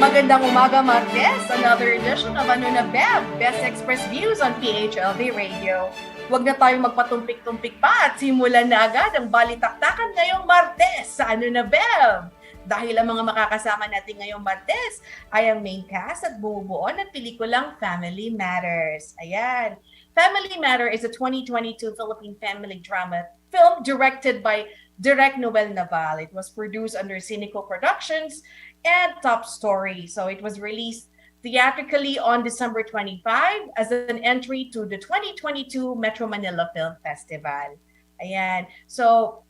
Magandang umaga, Martes. Another edition of Ano na Bev, Best Express Views on PHLV Radio. Huwag na tayong magpatumpik-tumpik pa at simulan na agad ang balitaktakan ngayong Martes sa Ano na Bev. Dahil ang mga makakasama natin ngayong Martes ay ang main cast at bumubuo ng pelikulang Family Matters. Ayan. Family Matter is a 2022 Philippine family drama film directed by Direk Nuel Naval. It was produced under Cynical Productions and Top Story. So it was released theatrically on December 25 as an entry to the 2022 Metro Manila Film Festival. Ayan. So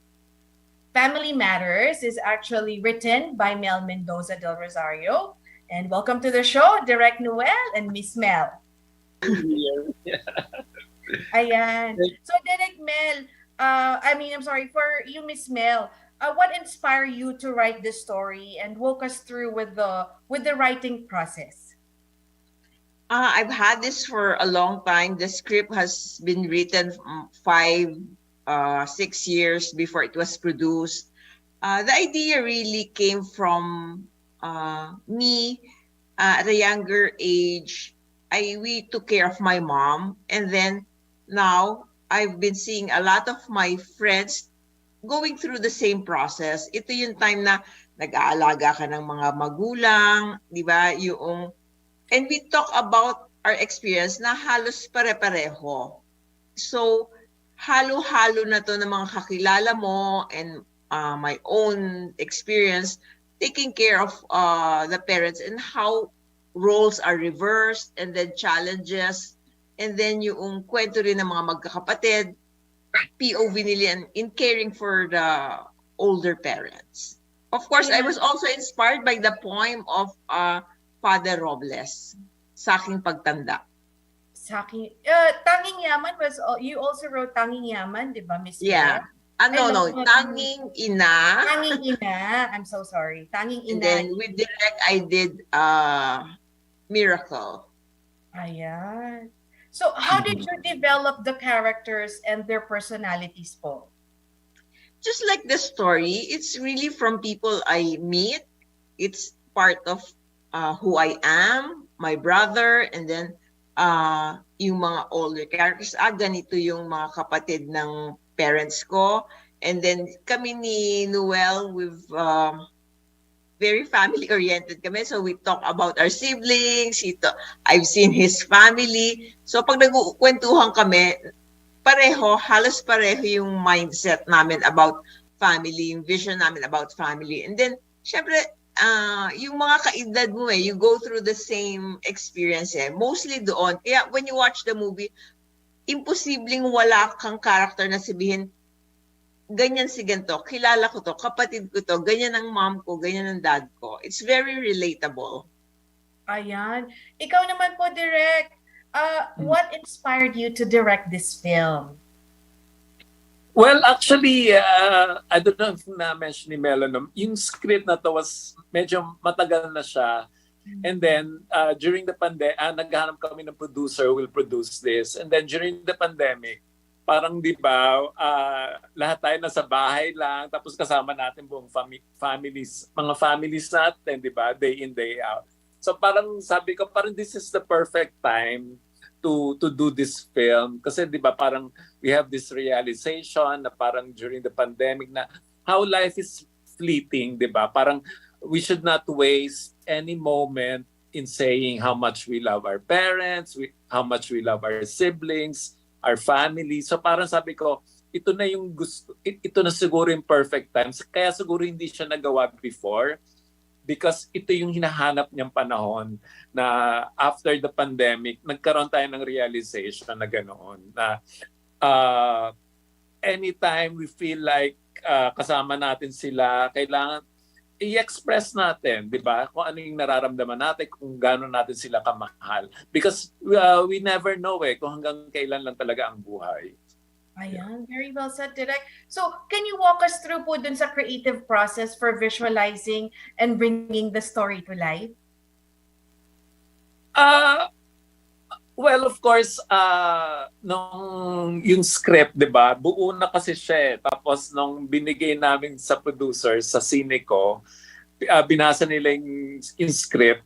Family Matters is actually written by Mel del Rosario. And welcome to the show, Direk Nuel and Miss Mel. Ayan. So Direk Mel, for you, Miss Mel, what inspired you to write this story and walk us through with the writing process? I've had this for a long time. The script has been written 6 years before it was produced. The idea really came from me at a younger age. We took care of my mom, and then now I've been seeing a lot of my friends going through the same process. Ito yung time na nag-aalaga ka ng mga magulang, di ba? And we talk about our experience na halos pare-pareho. So, halo-halo na to ng mga kakilala mo and my own experience taking care of the parents and how roles are reversed and then challenges and then yung kwento rin ng mga magkakapatid, POV nila in caring for the older parents. Of course, I was also inspired by the poem of Father Robles, Saking Pagtanda. Tanging Yaman you also wrote Tanging Yaman, di ba, Miss? Yeah. Tanging Ina. Tanging Ina. I'm so sorry. Tanging Ina. And then with Direk, I did Miracle. Ayan. So, how did you develop the characters and their personalities po? Just like the story, it's really from people I meet. It's part of who I am, my brother, and then yung mga older characters. Ganito yung mga kapatid ng parents ko. And then kami ni Noel, we've very family-oriented kami. So we talk about our siblings. I've seen his family. So pag nagkukwentuhan kami, halos pareho yung mindset namin about family, yung vision namin about family. And then, syempre, yung mga kaedad mo you go through the same experience Mostly doon. Kaya when you watch the movie, imposibleng wala kang character na sabihin, ganyan si ganito, kilala ko to, kapatid ko to, ganyan ang mom ko, ganyan ang dad ko. It's very relatable. Ayan. Ikaw naman po, Direk, what inspired you to direct this film? Well, actually, I don't know if na-mention ni Melon, yung script na to was medyo matagal na siya. And then, during the pandemic, naghahanap kami ng producer who will produce this. And then, during the pandemic, parang di ba, lahat tayo nasa bahay lang, tapos kasama natin buong mga families natin, di ba, day in, day out. So parang sabi ko, parang this is the perfect time to do this film. Kasi di ba, parang we have this realization na parang during the pandemic na how life is fleeting, di ba? Parang we should not waste any moment in saying how much we love our parents, how much we love our siblings, our family. So parang sabi ko, ito na siguro yung perfect time. Kaya siguro hindi siya nagawa before because ito yung hinahanap niyang panahon na after the pandemic, nagkaroon tayo ng realization na ganoon. Na anytime we feel like kasama natin sila, kailangan i-express natin, di ba? Kung ano yung nararamdaman natin, kung gano'n natin sila kamahal. Because we never know kung hanggang kailan lang talaga ang buhay. Ayan, very well said, Direk. So, can you walk us through po dun sa creative process for visualizing and bringing the story to life? Well, of course, nung yung script, di ba, buo na kasi siya. Tapos nung binigay namin sa producer, sa sine ko, binasa nila yung script,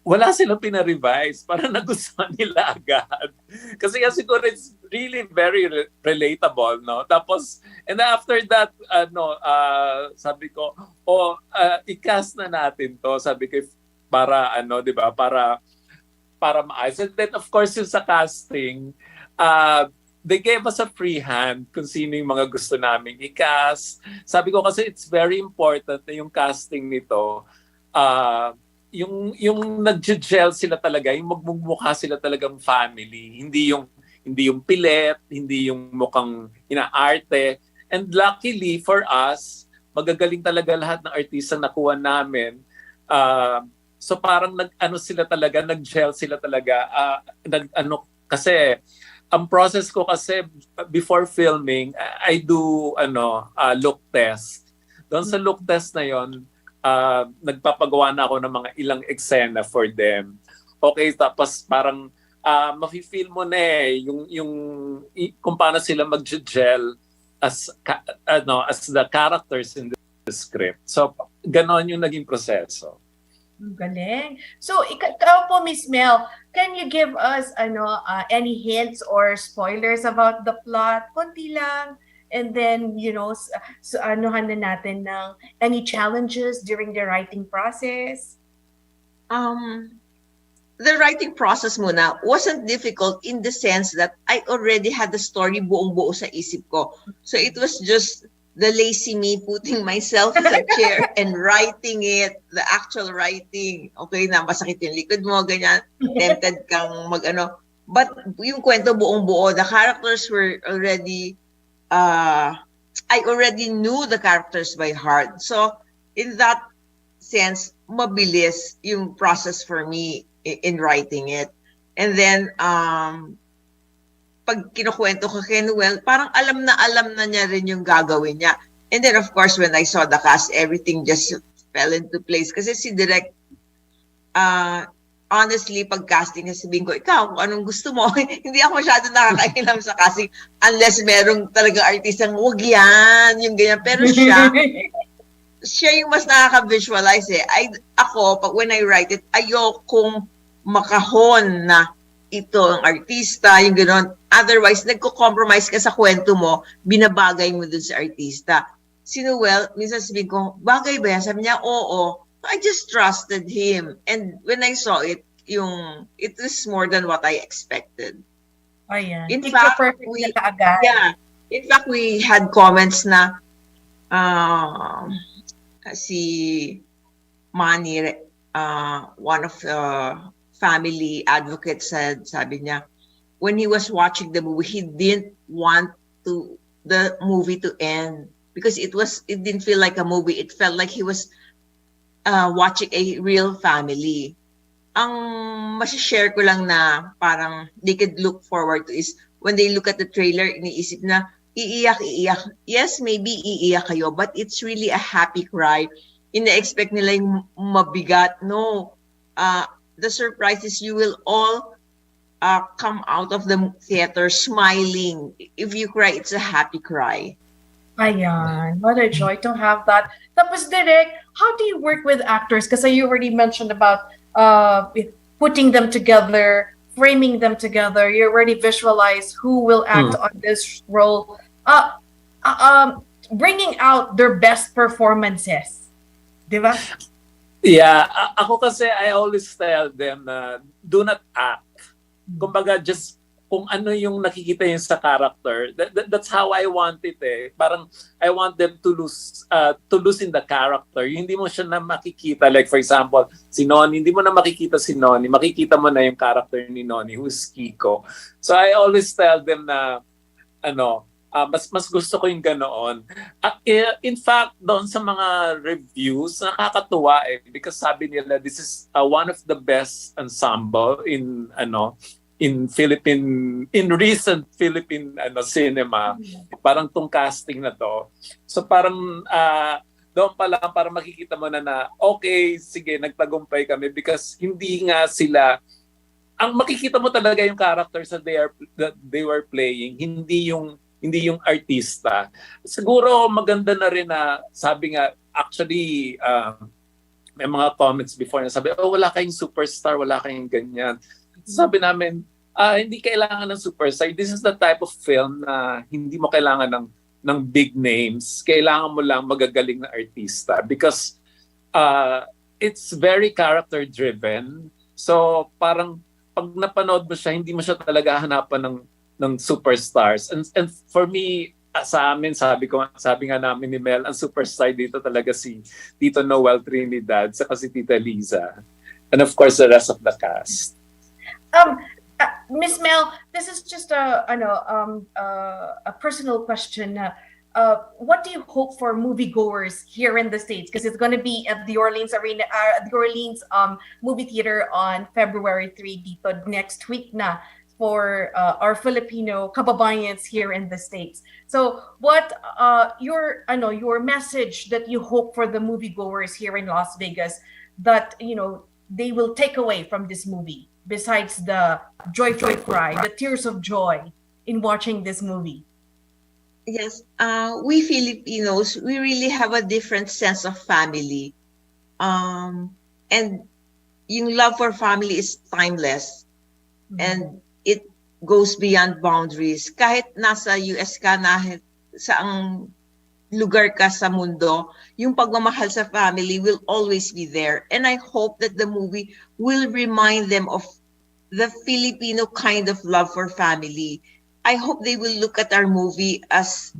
wala silang pina-revise. Parang nagustuhan nila agad. Kasi siguro it's really very relatable, no? Tapos, and after that, sabi ko, i-cast na natin to. Sabi ko, para, di ba, para maayos. And then, of course, yung sa casting, they gave us a free hand kung sino yung mga gusto naming i-cast. Sabi ko kasi it's very important na yung casting nito, yung nag-gel sila talaga, yung magmumukha sila talagang family, hindi yung pilet, hindi yung mukhang inaarte. And luckily for us, magagaling talaga lahat ng artista nakuha namin. So parang nag-gel sila talaga. Kasi ang process ko kasi before filming, I do look test. Doon sa look test na yon, nagpapagawa na ako ng mga ilang eksena for them. Okay, tapos parang mafe-feel mo na yung kung paano sila mag-gel as the characters in the script. So ganon yung naging proseso. Galing. So, ikaw po, Miss Mel, can you give us any hints or spoilers about the plot? Konti lang. And then, anuhan na natin ng any challenges during the writing process? The writing process muna wasn't difficult in the sense that I already had the story buong-buo sa isip ko. So it was just the lazy me putting myself in a chair and writing it, the actual writing. Okay na, masakit yung likod mo, ganyan. Tempted kang But yung kwento buong-buo, the characters were already, I already knew the characters by heart. So in that sense, mabilis yung process for me in writing it. And then, pag kinukwento ko kay Noel, parang alam na niya rin yung gagawin niya. And then, of course, when I saw the cast, everything just fell into place. Kasi si Direk, honestly, pag casting, sabihin ko, ikaw, kung anong gusto mo, hindi ako masyado nakakailam sa casting unless merong talagang artistang, huwag yan, yung ganyan. Pero siya yung mas nakaka-visualize eh. Ako, when I write it, ayokong makahon na ito ang artista, yung gano'n. Otherwise, nagko-compromise ka sa kwento mo, binabagay mo dun sa artista. Si Noel, minsan sabihin ko, bagay ba yan? Sabi niya, oo. I just trusted him. And when I saw it, it was more than what I expected. Ayan. In fact, we had comments na si Manny, one of the family advocates sabi niya, when he was watching the movie, he didn't want the movie to end because it didn't feel like a movie. It felt like he was watching a real family. Ang masishare ko lang na parang they could look forward to is when they look at the trailer, iniisip na, iiyak. Yes, maybe iiyak kayo, but it's really a happy cry. Ina-expect nila yung mabigat. No. The surprise is you will all come out of the theater smiling. If you cry, it's a happy cry. Ayan, what a joy to have that. Tapos, Direk, how do you work with actors? Because you already mentioned about putting them together, framing them together. You already visualize who will act on this role. Bringing out their best performances. Diba? Yeah, ako kasi I always tell them na do not act. Kumbaga just kung ano yung nakikita yung sa character. That's how I want it eh. Parang I want them to lose in the character. Yung hindi mo siya na makikita. Like for example, si Nonie, hindi mo na makikita si Nonie. Makikita mo na yung character ni Nonie, who's Kiko. So I always tell them na mas gusto ko yung ganoon. In fact, doon sa mga reviews, nakakatuwa eh. Because sabi nila, this is one of the best ensemble in recent Philippine cinema. Parang tong casting na to. So parang doon pa lang para makikita mo na okay, sige, nagtagumpay kami because hindi nga sila, ang makikita mo talaga yung characters that they were playing, hindi yung artista. Siguro maganda na rin na sabi nga, actually, may mga comments before na sabi, oh, wala kayong superstar, wala kayong ganyan. Sabi namin, hindi kailangan ng superstar. This is the type of film na hindi mo kailangan ng big names. Kailangan mo lang magagaling na artista because it's very character-driven. So parang pag napanood mo siya, hindi mo siya talaga hanapan ng superstars. And for me, sa amin, sabi nga namin ni Mel, ang superstar dito talaga si Tito Noel Trinidad, saka si Tita Liza. And of course, the rest of the cast. Miss Mel, this is just a personal question. What do you hope for moviegoers here in the States? Because it's going to be at the Orleans Arena, the Orleans movie theater on February 3 dito next week na for our Filipino kababayans here in the States. So, what your message that you hope for the moviegoers here in Las Vegas that they will take away from this movie besides the joyful cry, the tears of joy in watching this movie? Yes, we Filipinos, we really have a different sense of family. And yung love for family is timeless. And it goes beyond boundaries. Kahit nasa US ka, saang lugar ka sa mundo, yung pagmamahal sa family will always be there. And I hope that the movie will remind them of the Filipino kind of love for family. I hope they will look at our movie as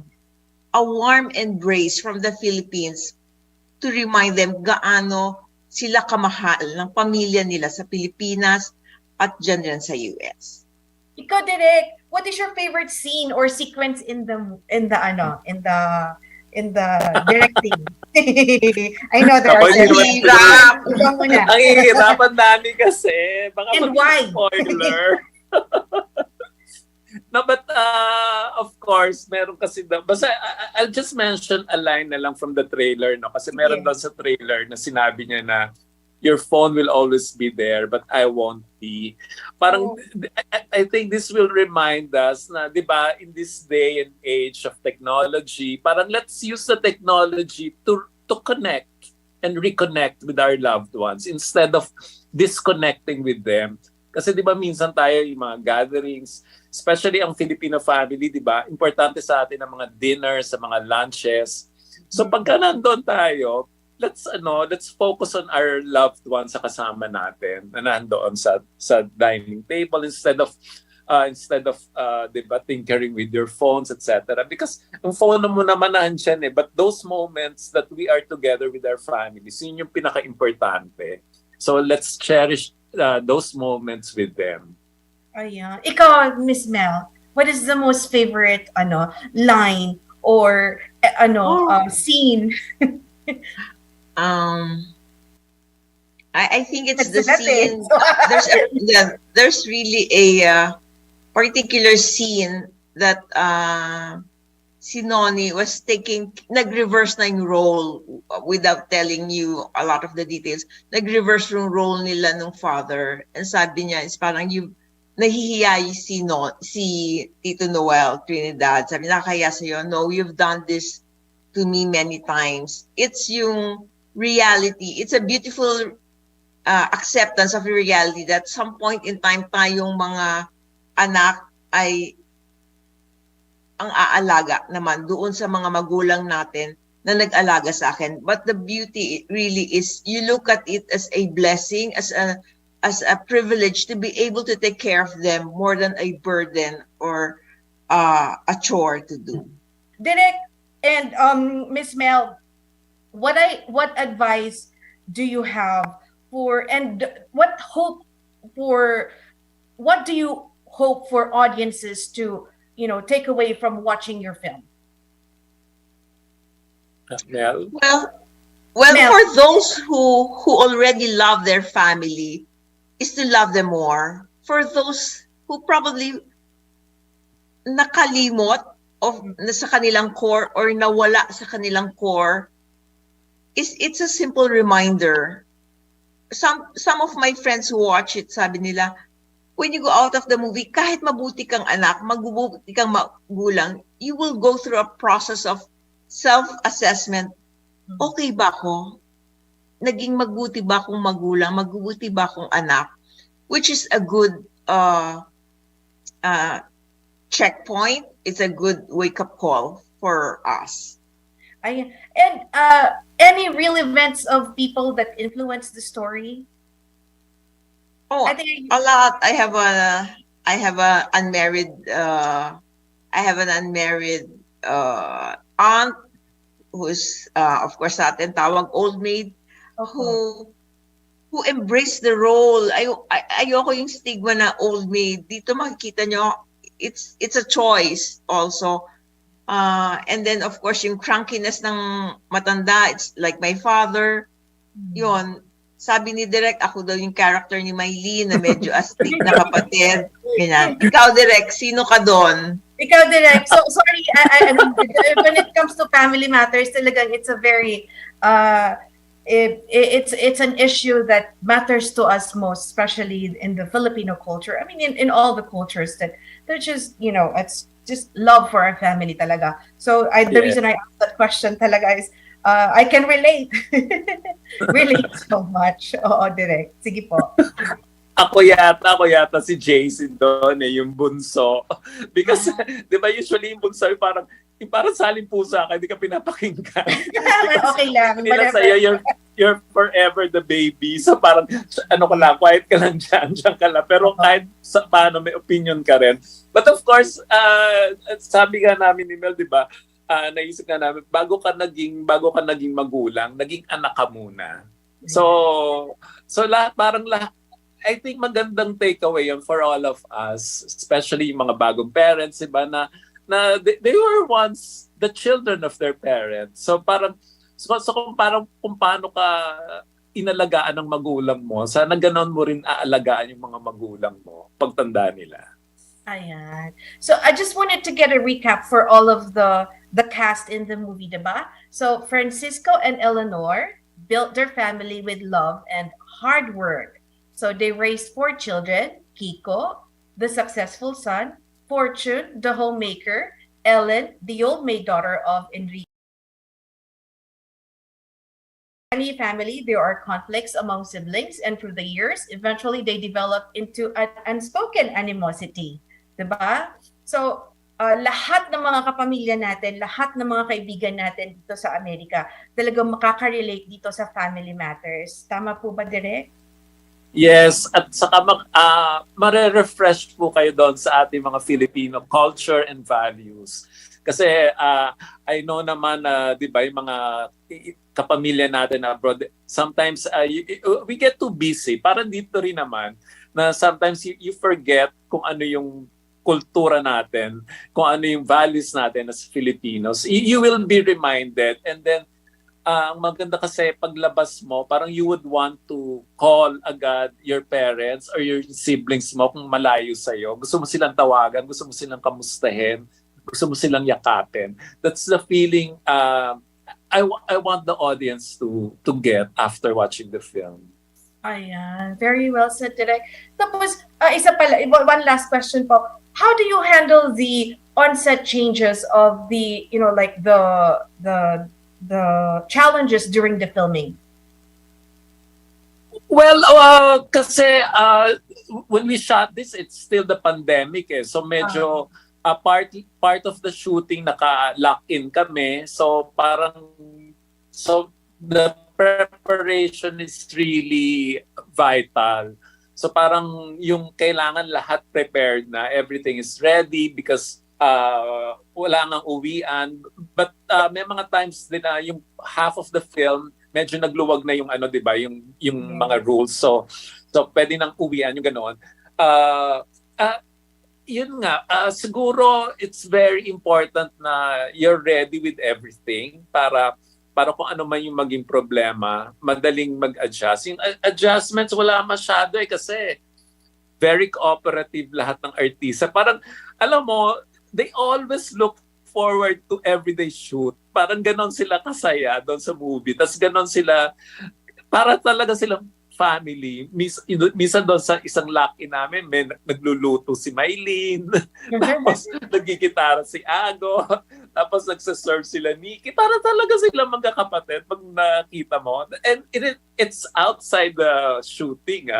a warm embrace from the Philippines to remind them gaano sila kamahal ng pamilya nila sa Pilipinas at dyan rin sa US. Ikaw, Direk, what is your favorite scene or sequence in the directing? I know there are several. Ikaw muna. Ang hihirapan namin kasi. Baka And why? Spoiler. No, but of course, meron kasi basta I'll just mention a line na lang from the trailer, no? Kasi meron doon sa trailer na sinabi niya na your phone will always be there, but I won't be. Parang, I think this will remind us na, di ba, in this day and age of technology, parang let's use the technology to connect and reconnect with our loved ones instead of disconnecting with them. Kasi di ba, minsan tayo yung mga gatherings, especially ang Filipino family, di ba, importante sa atin ang mga dinners, sa mga lunches. So pagka nandun tayo, let's focus on our loved ones sa kasama natin na nandoon sa dining table instead of diba, tinkering with your phones, etc. Because ang phone mo naman nandiyan but those moments that we are together with our families, yun yung pinaka-importante. So let's cherish those moments with them. Ayan. Ikaw, Miss Mel, what is the most favorite line or scene? I think it's the scene. There's really a particular scene that si Nonie was nag-reverse na yung role without telling you a lot of the details. Nag-reverse yung role nila nung father. And sabi niya, is parang nahihiya si Tito Noel Trinidad. Sabi niya, kaya sa'yo, no, you've done this to me many times. It's yung reality. It's a beautiful acceptance of the reality that some point in time tayong mga anak ay ang aalaga naman doon sa mga magulang natin na nag-alaga sa akin. But the beauty really is you look at it as a blessing, as a privilege to be able to take care of them more than a burden or a chore to do. Direk and Miss Mel, what advice do you have and what do you hope for audiences to take away from watching your film? Mel? Well, Mel, for those who already love their family, is to love them more. For those who probably nakalimot sa kanilang core or nawala sa kanilang core, it's a simple reminder. Some of my friends who watch it, sabi nila, when you go out of the movie, kahit mabuti kang anak, mabuti kang magulang, you will go through a process of self-assessment. Okay ba ako? naging mabuti ba akong magulang, mabuti ba akong anak, which is a good checkpoint. It's a good wake-up call for us. And any real events of people that influenced the story? Oh, I think a lot. I have a unmarried aunt who's of course sa atin tawag old maid, who embraced the role. Ayoko yung stigma na old maid. Dito makikita nyo, it's a choice also. And then of course yung crankiness ng matanda, it's like my father. Yon, sabi ni Direk, ako daw yung character ni Maylene na medyo astig na kapatid. Ganyan. Ikaw, Direk, sino ka doon? Ikaw, Direk. So, sorry, I mean, when it comes to family matters, talagang it's a very, it's an issue that matters to us most, especially in the Filipino culture. I mean, in all the cultures that they're just, it's just love for our family talaga. So, the reason I asked that question talaga is, I can relate. Relate so much. Oo, Direk. Sige po. Ako yata si Jason doon yung bunso. Because, di ba usually yung bunso parang saling pusa ka, hindi ka pinapakinggan. Okay lang. Nila sa'yo, you're forever the baby. So parang, quiet ka lang dyan ka lang. Pero kahit paano may opinion ka rin. But of course, sabi nga namin ni Mel, di ba, naisip nga namin, bago ka naging magulang, naging anak ka muna. So parang I think magandang takeaway yun for all of us, especially yung mga bagong parents, diba, na they were once the children of their parents. So parang kung paano ka inalagaan ng magulang mo, sana ganon mo rin aalagaan yung mga magulang mo pagtanda nila. Ayan. So I just wanted to get a recap for all of the cast in the movie, diba? So Francisco and Eleanor built their family with love and hard work. So they raised 4 children: Kiko, the successful son; Fortune, the homemaker; Ellen, the old maid daughter of Enrique. Any family, there are conflicts among siblings, and through the years, eventually they develop into an unspoken animosity. Diba? So, lahat ng mga kapamilya natin, lahat ng mga kaibigan natin dito sa Amerika, talagang makaka-relate dito sa family matters. Tama po ba, Direk? Yes, at saka mare-refresh po kayo doon sa ating mga Filipino culture and values. Kasi I know naman na 'di ba yung mga kapamilya natin abroad, sometimes we get too busy. Parang dito rin naman na sometimes you forget kung ano yung kultura natin, kung ano yung values natin as Filipinos. You will be reminded, and then ang maganda kasi paglabas mo, parang you would want to call agad your parents or your siblings mo kung malayo sa'yo. Gusto mo silang tawagan, gusto mo silang kamustahin, gusto mo silang yakapin. That's the feeling I want the audience to get after watching the film. Ayan, very well said, Direk. Tapos, isa pala, one last question po. How do you handle the onset changes of the, like the challenges during the filming? Well, kasi when we shot this, it's still the pandemic eh. So medyo part of the shooting naka-lock in kami. So the preparation is really vital. So parang yung kailangan lahat prepared na, everything is ready because wala nang uwian. But may mga times din na yung half of the film medyo nagluwag na yung di ba, yung mga rules. So pwede nang uwian yung ganoon. Yun nga, siguro it's very important na you're ready with everything para kung ano man yung maging problema, madaling mag-adjust. Yung adjustments, wala masyado kasi very cooperative lahat ng artista. Parang, alam mo, they always look forward to everyday shoot. Parang ganon sila kasaya doon sa movie. Tapos ganon sila, para talaga silang family. Minsan doon sa isang lock-in namin, may nagluluto si Maylene. Tapos nagigitara si Ago. Tapos nagsaserve sila Nikki. Para talaga sila magkakapatid pag nakita mo. And it's outside the shooting.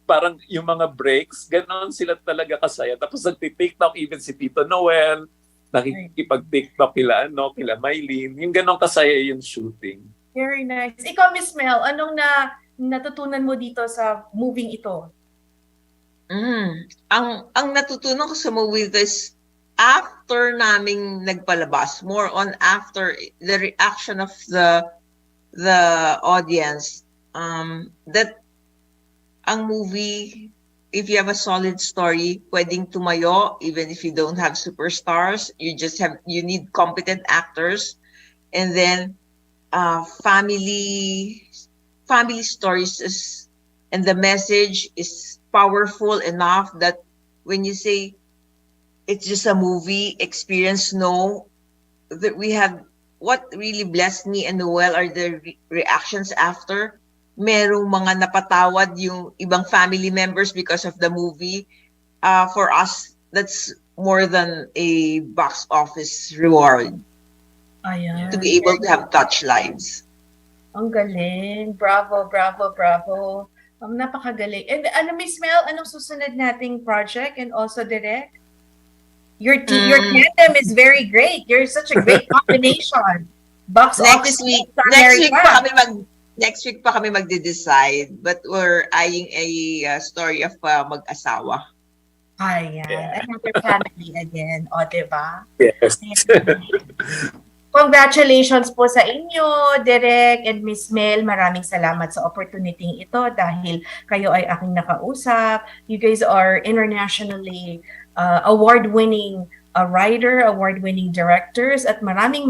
Parang yung mga breaks, ganon sila talaga kasaya. Tapos nagti-TikTok even si Tito Noel. Nakikipag-TikTok kila Mylene. Yung ganon kasaya yung shooting. Very nice. Ikaw, Miss Mel, anong natutunan mo dito sa moving ito? Ang natutunan ko sa movie is after naming nagpalabas, more on after the reaction of the audience, that ang movie, if you have a solid story, pwedeng tumayo even if you don't have superstars. You need competent actors, and then family stories and the message is powerful enough that when you say it's just a movie experience, no, that we have, what really blessed me and Noel are the reactions after. Merong mga napatawad yung ibang family members because of the movie. For us, that's more than a box office reward. Ayan. To be able to have touch lives. Ang galing. Bravo, bravo, bravo. Napakagaling. And Miss Mel, anong susunod nating project? And also, Direk? Your tandem is very great. You're such a great combination. Box office. Next week pa kami magde-decide, but we're eyeing a story of mag-asawa. Ayan. Yeah. Another family again. O, diba? Yes. Congratulations po sa inyo, Direk and Miss Mel. Maraming salamat sa opportunity ito dahil kayo ay aking nakausap. You guys are internationally award-winning writer, award-winning directors, at maraming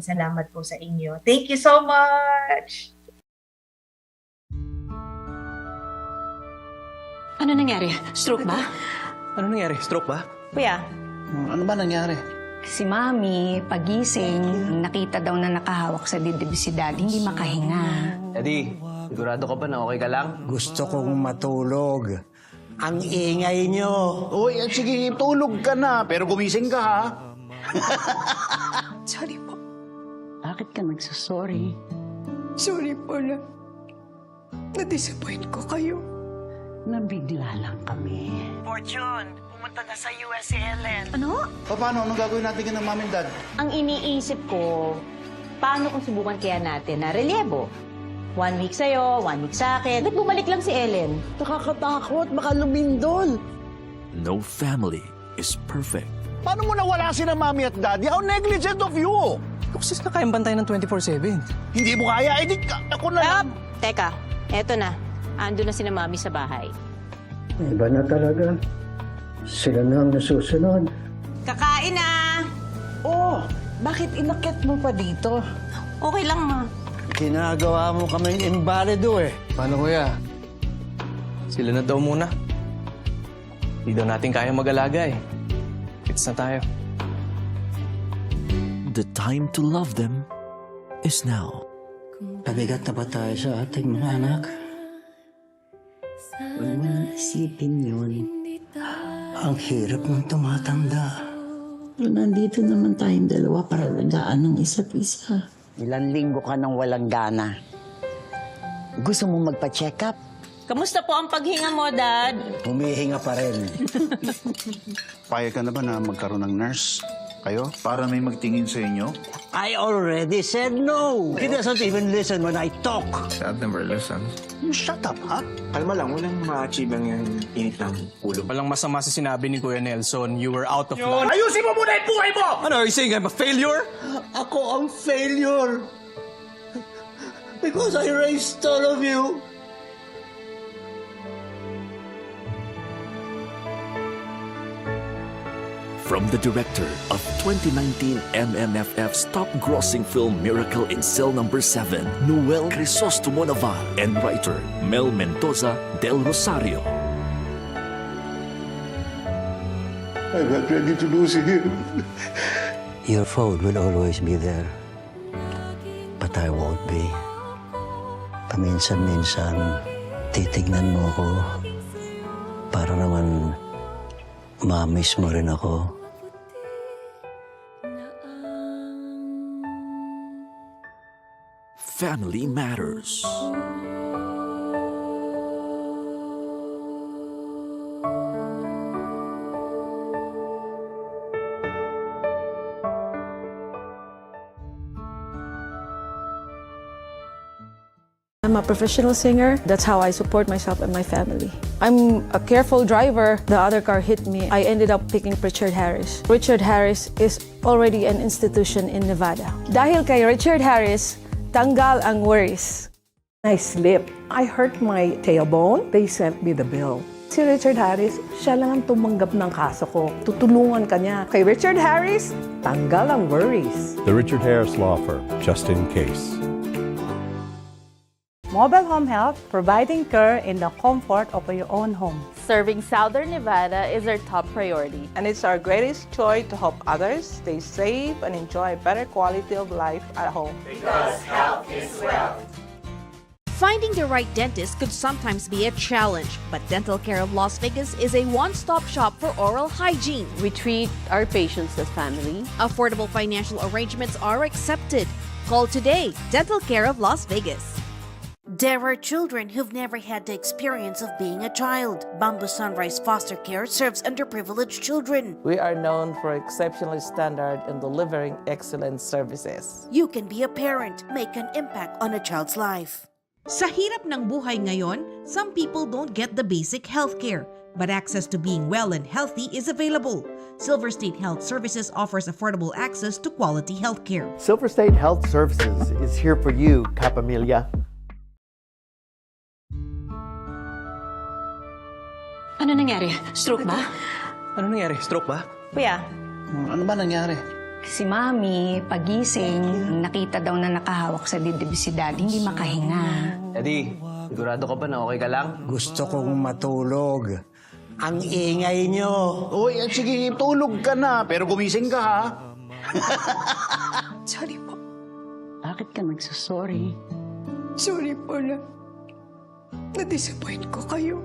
salamat po sa inyo. Thank you so much! Ano nangyari? Stroke ba? Ano nangyari? Stroke ba? Kuya, Ano ba nangyari? Si Mami, pagising, nakita daw na nakahawak sa dibdib si Daddy, hindi makahinga. Daddy, sigurado ka ba na okay ka lang? Gusto kong matulog. Ang ingay nyo. Uy, sige, tulog ka na. Pero gumising ka, ha? Sorry po. bakit ka nagsasorry? Sorry po na na-disappoint ko kayo. Nabigla lang kami. Fortune, pumunta na sa US si Ellen. Ano? Paano? Anong gagawin natin ng mami and dad? Ang iniisip ko, paano kung subukan kaya natin na relyebo? 1 week sa'yo, 1 week sa akin. Ba't bumalik lang si Ellen? Nakakatakot, baka lumindol. No family is perfect. Paano mo nawala si na mami at daddy? How negligent of you! Kasi na kayang bantayan ng 24/7. Hindi mo kaya, ako na lang. Teka, eto na. Ando na si na Mami sa bahay. Iba na talaga. Sila na ang nasusunod. Kakain na! Oh, bakit inakyat mo pa dito? Okay lang, Ma. Ginagawa mo kaming imbalido eh. Paano kuya? Sila na daw muna. Hindi daw natin kaya mag-alaga eh. Quits na tayo. The time to love them is now. Pabigat na ba tayo sa ating mga anak? Huwag mo nang isipin yun. Ang hirap ng tumatanda. Pero nandito naman tayong dalawa para lagaan ng isa't isa. Ilang linggo ka nang walang gana. Gusto mo magpa-check up? Kamusta po ang paghinga mo, Dad? Humihinga pa rin. Payag ka na ba na magkaroon ng nurse? Kayo? Para may magtingin sa inyo? I already said no. He doesn't even listen when I talk. Dad never listens. You shut up, ha? Kalma lang, walang ma-achieve ang init ng ulo. Walang masama sa sinabi ni Kuya Nelson. You were out of line. Ayusin mo muna yung buhay mo! Ano, are you saying I'm a failure? Ako ang failure. Because I raised all of you. From the director of 2019 MMFF's top-grossing film Miracle in Cell Number 7, Noel Naval, and writer Mel del Rosario. I'm not ready to lose you. Your phone will always be there. But I won't be. Paminsan-minsan, titignan mo ko. Para naman, ma-miss mo rin ako. Family Matters. I'm a professional singer. That's how I support myself and my family. I'm a careful driver. The other car hit me. I ended up picking Richard Harris. Richard Harris is already an institution in Nevada. Dahil kay Richard Harris, tanggal ang worries. I slipped. I hurt my tailbone. They sent me the bill. Si Richard Harris, siya lang ang tumanggap ng kaso ko. Tutulungan ka niya. Kay Richard Harris, tanggal ang worries. The Richard Harris Law Firm, just in case. Mobile Home Health, providing care in the comfort of your own home. Serving Southern Nevada is our top priority. And it's our greatest joy to help others stay safe and enjoy a better quality of life at home. Because health is wealth. Finding the right dentist could sometimes be a challenge, but Dental Care of Las Vegas is a one-stop shop for oral hygiene. We treat our patients as family. Affordable financial arrangements are accepted. Call today, Dental Care of Las Vegas. There are children who've never had the experience of being a child. Bamboo Sunrise Foster Care serves underprivileged children. We are known for exceptionally standard in delivering excellent services. You can be a parent, make an impact on a child's life. Sa hirap ng buhay ngayon, some people don't get the basic healthcare, but access to being well and healthy is available. Silver State Health Services offers affordable access to quality healthcare. Silver State Health Services is here for you, Kapamilya. Ano nangyari? Stroke ba? Ano nangyari? Stroke ba? Kuya, Ano ba nangyari? si Mami, pagising, nakita daw na nakahawak sa dibdib si Daddy, hindi makahinga. Daddy, sigurado ka ba na okay ka lang? Gusto kong matulog. Ang ingay nyo. Uy, sige, tulog ka na. Pero gumising ka, ha? Sorry po. Bakit ka nagsasorry? Sorry po na na-disappoint ko kayo.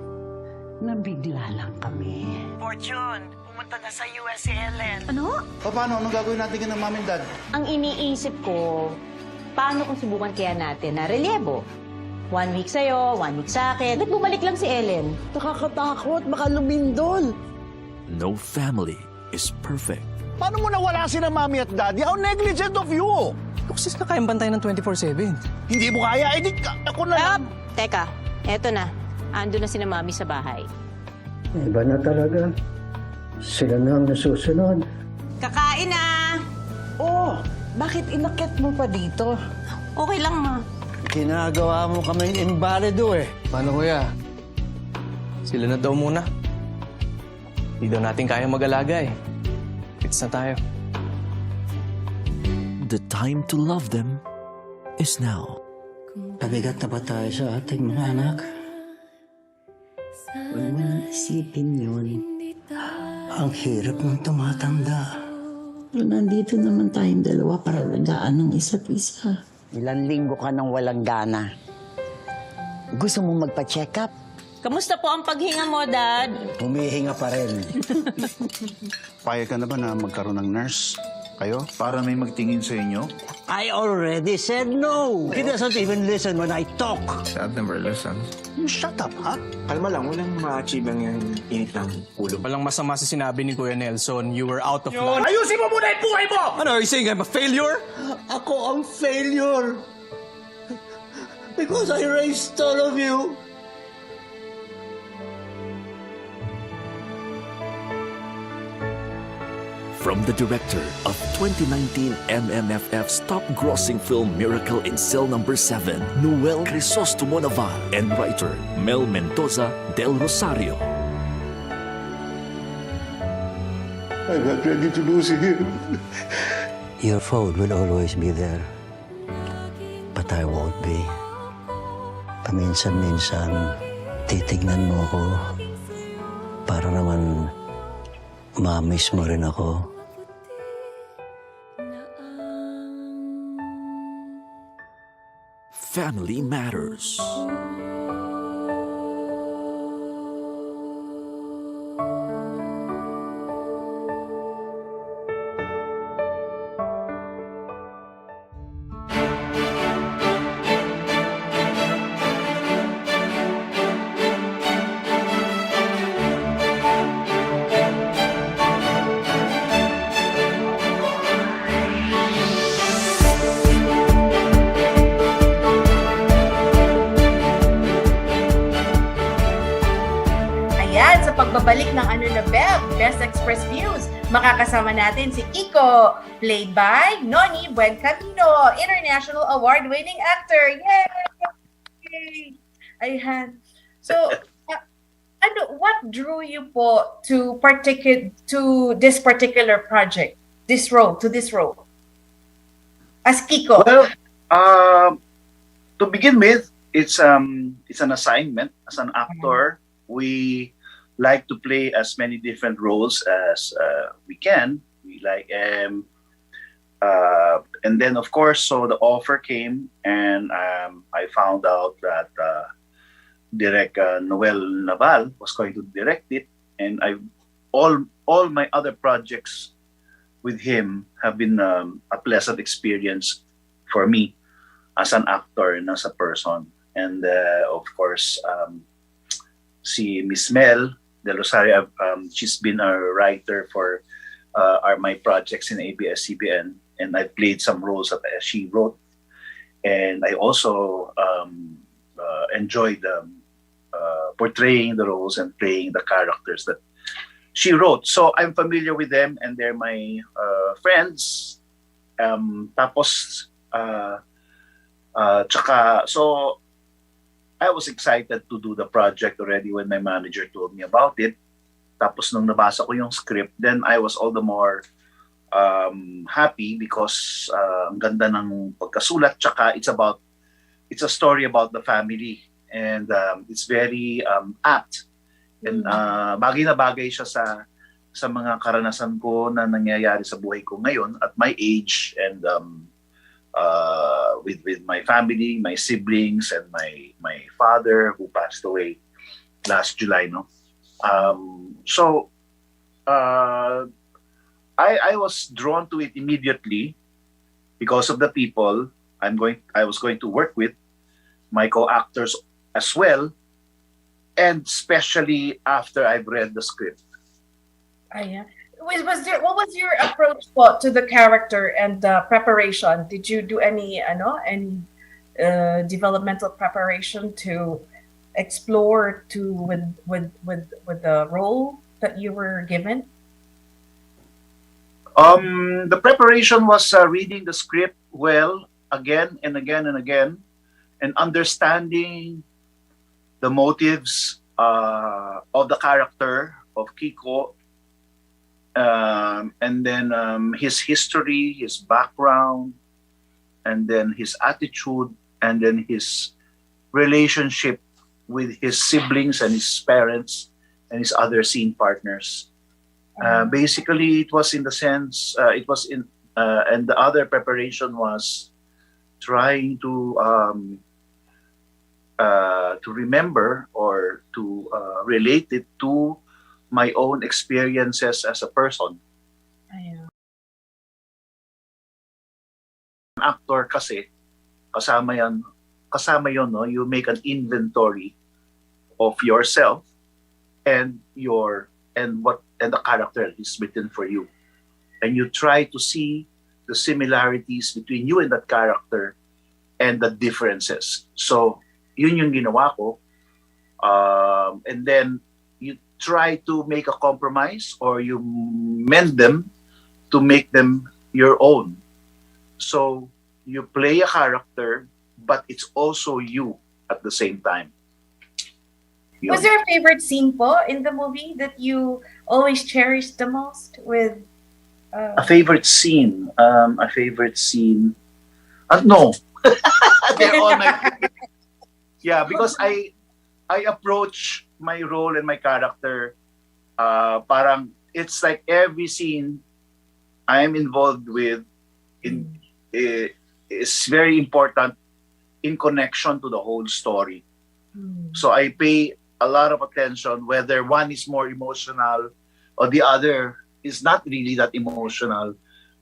Nabigla lang kami. Fortune, pumunta na sa US si Ellen. Ano? Paano? Anong gagawin natin ka ng mom and dad? Ang iniisip ko, paano kung subukan kaya natin na relyebo? 1 week sa'yo, 1 week sa akin. Ba't bumalik lang si Ellen? Nakakatakot, baka lumindol. No family is perfect. Paano mo nawala si na mommy at daddy? How negligent of you! Kasi na kayang bantayan ng 24/7. Hindi mo kaya, edi ako na lang. Teka, eto na. Ando na si na Mami sa bahay. Iba na talaga. Sila na ang nasusunod. Kakain na! Oh, bakit inakit mo pa dito? Okay lang, Ma. Ginagawa mo kaming imbalido eh. Paano kuya? Sila na daw muna. Hindi daw natin kaya mag-alaga eh. Quits na tayo. The time to love them is now. Pabigat na ba tayo sa ating mga anak? Huwag mo nang isipin yun. Ang hirap ng tumatanda. Pero nandito naman tayong dalawa para lagaan ng isa't isa. Ilang linggo ka nang walang gana. Gusto mo magpa-check up? Kamusta po ang paghinga mo, Dad? Humihinga pa rin. Payag ka na ba na magkaroon ng nurse kayo para may magtingin sa inyo? I already said no. He doesn't even listen when I talk. Dad never listens. You shut up, ha? Kalma lang, walang ma-achieve ang yung init ng ulo. Walang masama sa sinabi ni Kuya Nelson. You were out of line. Ayusin mo muna yung buhay mo! Ano, are you saying I'm a failure? Ako ang failure. Because I raised all of you. From the director of 2019 MMFF's top-grossing film Miracle in Cell Number 7, Noel Naval, and writer Mel del Rosario. I'm not ready to lose him. Your phone will always be there. But I won't be. Paminsan-minsan, titignan mo ko para naman ma-miss mo rin ako. Family Matters. pagbabalik ng ano na Bev, Best Express Views. Makakasama natin si Kiko, played by Nonie Buencamino, International Award-winning actor. Yay! Ayan. So, what drew you po to this particular project, this role, as Kiko? Well, to begin with, it's an assignment. As an actor, we like to play as many different roles as we can. We like, and then of course, so the offer came, and I found out that Direk Nuel Naval was going to direct it, and all my other projects with him have been a pleasant experience for me as an actor and as a person. And of course, si Miss Mel del Rosario, she's been a writer for my projects in ABS-CBN, and I played some roles that she wrote. And I also enjoyed portraying the roles and playing the characters that she wrote. So I'm familiar with them, and they're my friends. Tapos, so I was excited to do the project already when my manager told me about it. Tapos nung nabasa ko yung script, then I was all the more happy because ang ganda ng pagkasulat. Tsaka it's a story about the family, and it's very apt. And bagay na bagay siya sa mga karanasan ko na nangyayari sa buhay ko ngayon at my age, and with my family, my siblings, and my father who passed away last July, no. So I was drawn to it immediately because of the people I was going to work with, my co-actors as well, and especially after I've read the script. Yeah. What was your approach to the character and the preparation? Did you do any developmental preparation to explore with the role that you were given? The preparation was reading the script well again and again and again, and understanding the motives of the character of Kiko. And then his history, his background, and then his attitude, and then his relationship with his siblings and his parents and his other scene partners. Basically, it was in the sense, and the other preparation was trying to remember or to relate it to my own experiences as a person. Actor kasi, kasama yun, no? You make an inventory of yourself and the character that is written for you. And you try to see the similarities between you and that character and the differences. So, yun yung ginawa ko. And then, you try to make a compromise or you mend them to make them your own. So you play a character, but it's also you at the same time. Was there a favorite scene po in the movie that you always cherished the most with? A favorite scene? No. They're all my favorite. Yeah, because I approach my role and my character, parang it's like every scene I'm involved with is very important in connection to the whole story. So I pay a lot of attention whether one is more emotional or the other is not really that emotional,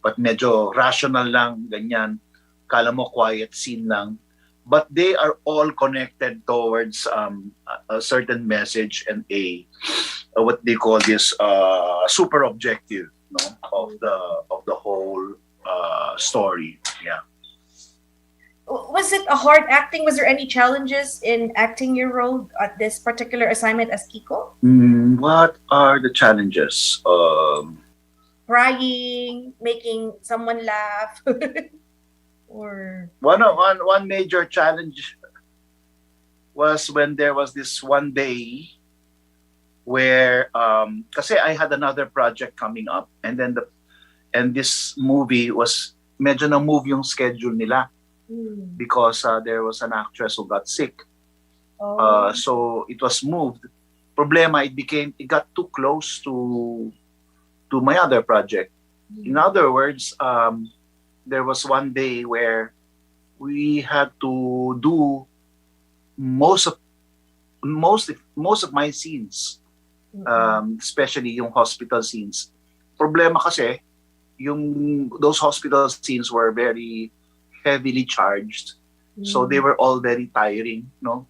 but medyo rational lang, ganyan. Kala mo quiet scene lang. But they are all connected towards a certain message and what they call this super objective, no, of the whole story. Yeah. Was Was it a hard acting? Was there any challenges in acting your role at this particular assignment as Kiko? What are the challenges? Crying, making someone laugh, or One major challenge was when there was this one day where kasi I had another project coming up, and then this movie was medyo na-move yung schedule nila because there was an actress who got sick. So it was moved. Problema, it got too close to my other project. In other words, there was one day where we had to do most of my scenes, especially yung hospital scenes. Problema kasi, those hospital scenes were very heavily charged, so they were all very tiring, no?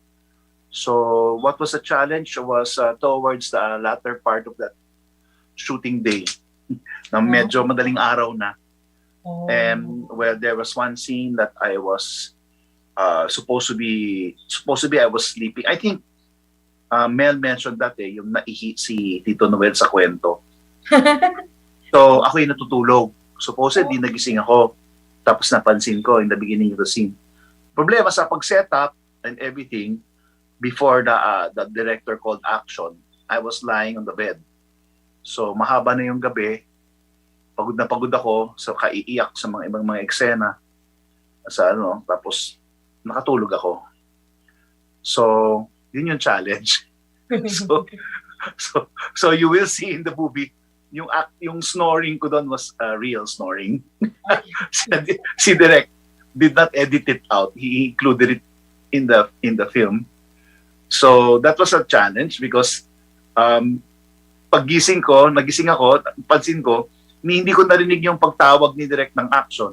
So what was a challenge was towards the latter part of that shooting day, na medyo madaling araw na. And well, there was one scene that I was supposed to be I was sleeping. I think Mel mentioned that yung naihi si Tito Noel sa kwento. So ako yung natutulog. Supposedly nagising ako. Tapos napansin ko in the beginning of the scene. Problema sa pag-setup and everything, before the director called action, I was lying on the bed. So mahaba na yung gabi, pagod na pagod ako, so kaiiyak sa mga ibang mga eksena. Tapos nakatulog ako. So, yun yung challenge. So you will see in the movie, yung snoring ko doon was real snoring. Si Direk did not edit it out. He included it in the film. So that was a challenge because nagising ako, pansin ko, hindi ko narinig yung pagtawag ni Direk ng action.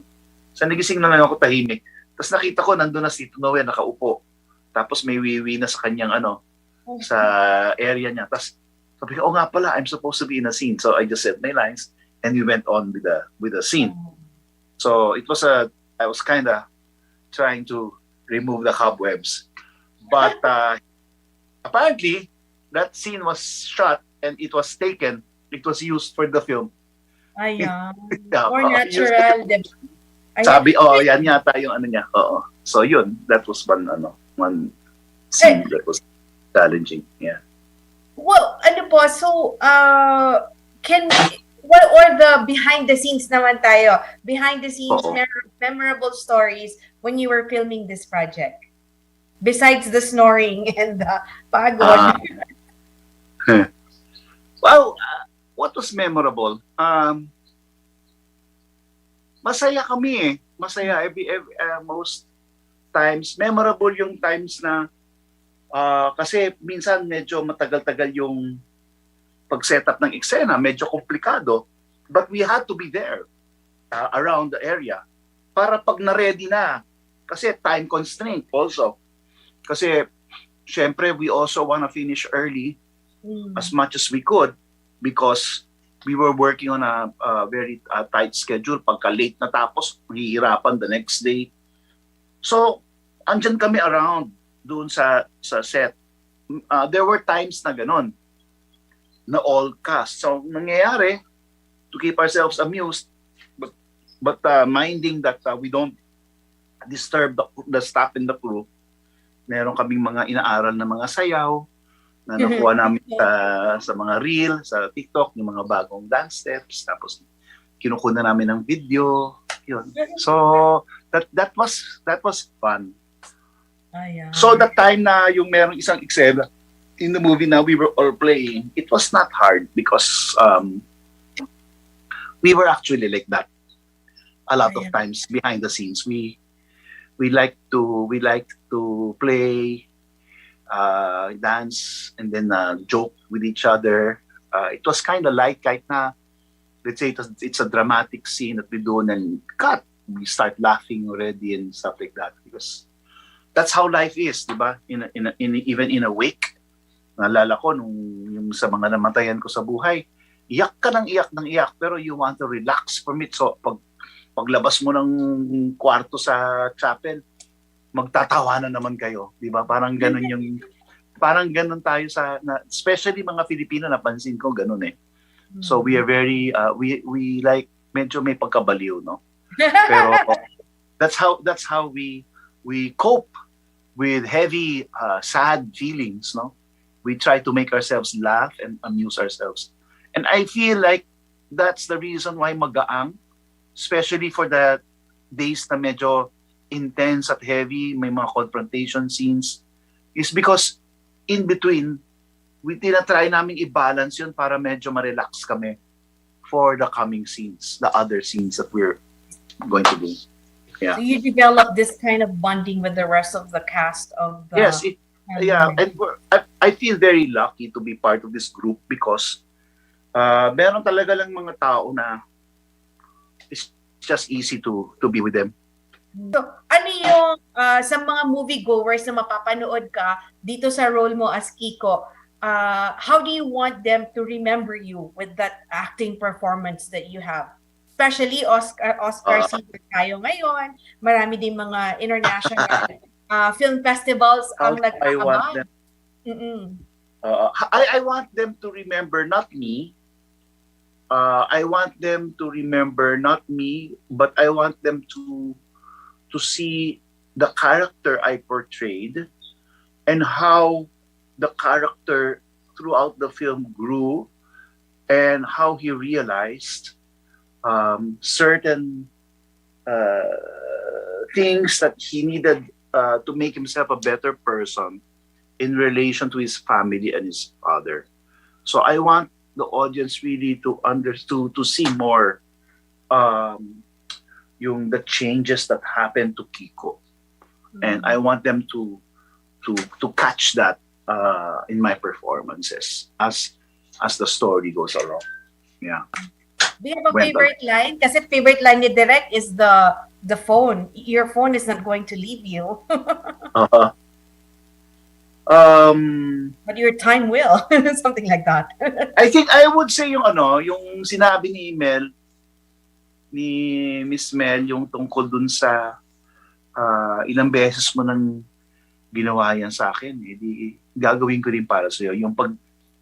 So nagising na lang ako tahimik. Tapos nakita ko nandun na si Noe nakaupo. Tapos may wiwi na sa kanyang sa area niya. Tapos sabi ko, nga pala, I'm supposed to be in a scene. So I just said my lines and we went on with the scene. So it was I was kind of trying to remove the cobwebs. But apparently, that scene was shot and it was taken. It was used for the film. Ayan. More natural. Sabi, yan yata yung niya. Oo. So yun, that was one scene that was challenging. Yeah. Well, so, or the behind the scenes naman tayo. Behind the scenes, memorable stories when you were filming this project. Besides the snoring and the pagod. Well, what was memorable? Masaya kami Masaya. Most times, memorable yung times na kasi minsan medyo matagal-tagal yung pag-setup ng eksena, medyo komplikado. But we had to be there around the area para pag na-ready na. Kasi time constraint also. Kasi syempre we also want to finish early as much as we could because we were working on a very tight schedule. Pagka late na tapos, mahihirapan the next day. So, andyan kami around doon sa set. There were times na ganun, na all cast. So, nangyayari, to keep ourselves amused, but minding that we don't disturb the staff and the crew, meron kaming mga inaaral na mga sayaw, na nakuha namin sa mga reel, sa TikTok, yung mga bagong dance steps, tapos kinukuha namin ng video, yun. So, that was fun. So, that time na yung merong isang eksena in the movie na we were all playing, it was not hard because we were actually like that. A lot of times behind the scenes, we like to play, dance, and then joke with each other. It was kind of like kahit na, let's say it's a dramatic scene that we do and then cut, we start laughing already and stuff like that because that's how life is, diba? Even in a wake, naalala ko yung sa mga namatayan ko sa buhay, iyak ka ng iyak, pero you want to relax from it. So paglabas mo ng kwarto sa chapel, magtatawanan naman kayo, di ba? Parang ganun yung, parang ganun tayo especially mga Filipino, napansin ko ganun eh. So we are very, we like, medyo may pagkabaliw, no? Pero that's how we cope with heavy, sad feelings, no? We try to make ourselves laugh and amuse ourselves. And I feel like that's the reason why magaang, especially for the days na medyo intense at heavy, may mga confrontation scenes, is because in between, we tinatry namin i-balance yun para medyo ma-relax kami for the coming scenes, the other scenes that we're going to do. Yeah. So you develop this kind of bonding with the rest of the cast of the... Yes, and I feel very lucky to be part of this group because meron talaga lang mga tao na it's just easy to be with them. So, ano yung sa mga moviegoers na mapapanood ka dito sa role mo as Kiko, how do you want them to remember you with that acting performance that you have? Especially Oscar season tayo ngayon. Marami din mga international film festivals ang nagkakabang. I want them to remember not me. I want them to remember not me, but I want them to see the character I portrayed and how the character throughout the film grew and how he realized certain things that he needed to make himself a better person in relation to his family and his father. So I want the audience really to see more the changes that happened to Kiko. And I want them to catch that in my performances as the story goes along. Yeah. Do you have a favorite line? Kasi favorite line ni Direk is the phone. Your phone is not going to leave you. But your time will. Something like that. I think I would say yung sinabi ni Miss Mel, yung tungkol dun sa ilang beses mo nang ginawa yan sa akin. Di gagawin ko din para sa'yo. Yung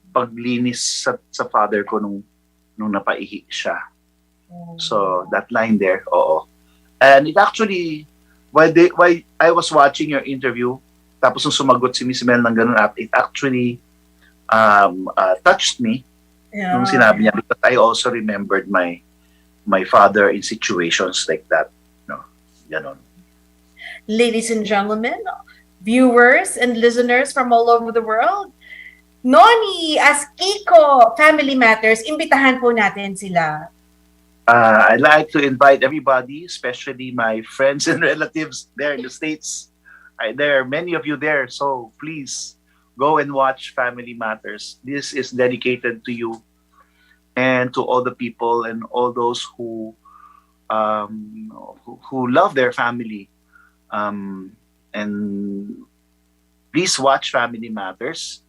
paglinis sa father ko nung napaihi siya. So, that line there, oo. And it actually, while I was watching your interview, tapos nung sumagot si Miss Mel ng ganun, it actually touched me nung sinabi niya because I also remembered my father in situations like that. No, ganon. Ladies and gentlemen, viewers and listeners from all over the world, Nonie as Kiko, Family Matters, imbitahan po natin sila. I'd like to invite everybody, especially my friends and relatives there in the States. There are many of you there, so please go and watch Family Matters. This is dedicated to you and to all the people and all those who love their family. And please watch Family Matters.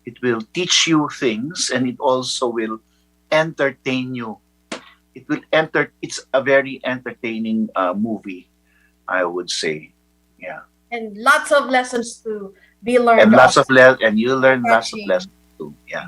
It will teach you things, and it also will entertain you. It's a very entertaining movie, I would say. Yeah. And lots of lessons to be learned. And you learn lots of lessons too. Yeah.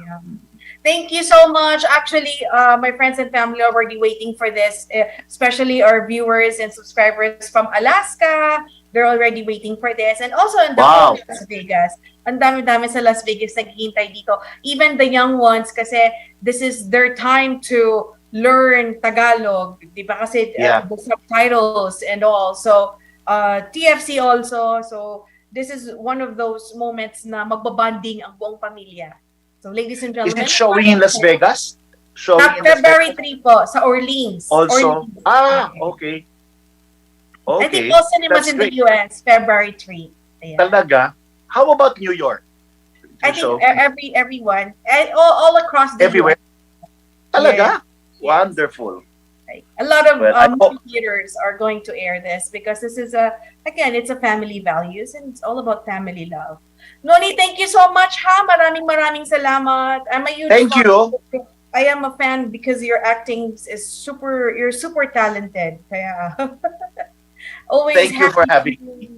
Thank you so much. Actually, my friends and family are already waiting for this, especially our viewers and subscribers from Alaska. They're already waiting for this. And also in the whole Las Vegas. Ang dami-dami sa Las Vegas naghihintay dito. Even the young ones, kasi this is their time to learn Tagalog. Di ba? Kasi the subtitles and all. So, TFC also. So, this is one of those moments na magbabanding ang buong pamilya. So, ladies and gentlemen. Is it showing in Las Vegas? February 3 po, sa Orleans. Also? Orleans. Okay. I think all cinemas in the US, February 3. Ayan. Talaga? How about New York? I think everyone, all across the everywhere. US. Talaga? Yes. Wonderful. Right. A lot of movie theaters are going to air this because this is it's a family values and it's all about family love. Nonie, thank you so much ha. Maraming salamat. I'm a huge Thank you. I am a fan because your acting is you're super talented. Kaya always Thank you for having me.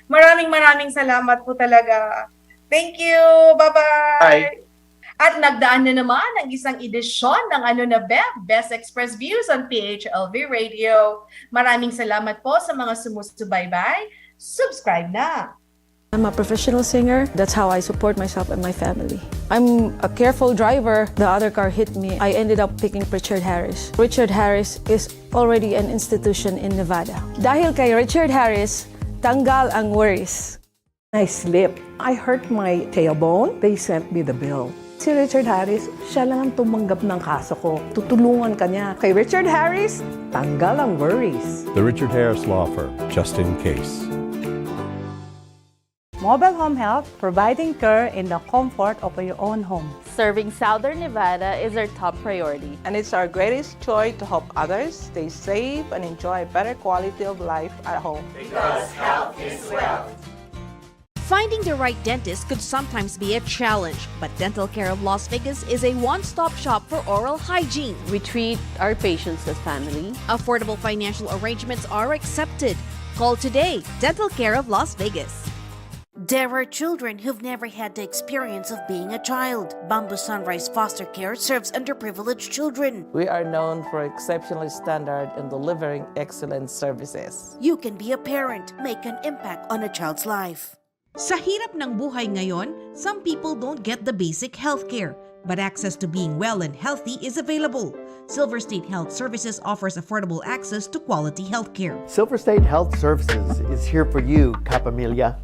Maraming salamat po talaga. Thank you. Bye-bye. Bye. At nagdaan na naman ang isang edisyon ng Bev, Best Express Views on PHLV Radio. Maraming salamat po sa mga sumusubaybay. Subscribe na! I'm a professional singer. That's how I support myself and my family. I'm a careful driver. The other car hit me. I ended up picking Richard Harris. Richard Harris is already an institution in Nevada. Dahil kay Richard Harris, tanggal ang worries. I slipped. I hurt my tailbone. They sent me the bill. Si Richard Harris, siya lang ang tumanggap ng kaso ko. Tutulungan ka niya. Kay Richard Harris, tanggal ang worries. The Richard Harris Law Firm, just in case. Mobile Home Health, providing care in the comfort of your own home. Serving Southern Nevada is our top priority. And it's our greatest joy to help others stay safe and enjoy a better quality of life at home. Because health is wealth. Finding the right dentist could sometimes be a challenge, but Dental Care of Las Vegas is a one-stop shop for oral hygiene. We treat our patients as family. Affordable financial arrangements are accepted. Call today, Dental Care of Las Vegas. There are children who've never had the experience of being a child. Bamboo Sunrise Foster Care serves underprivileged children. We are known for exceptional standard in delivering excellent services. You can be a parent, make an impact on a child's life. Sa hirap ng buhay ngayon, some people don't get the basic healthcare, but access to being well and healthy is available. Silver State Health Services offers affordable access to quality healthcare. Silver State Health Services is here for you, Kapamilya.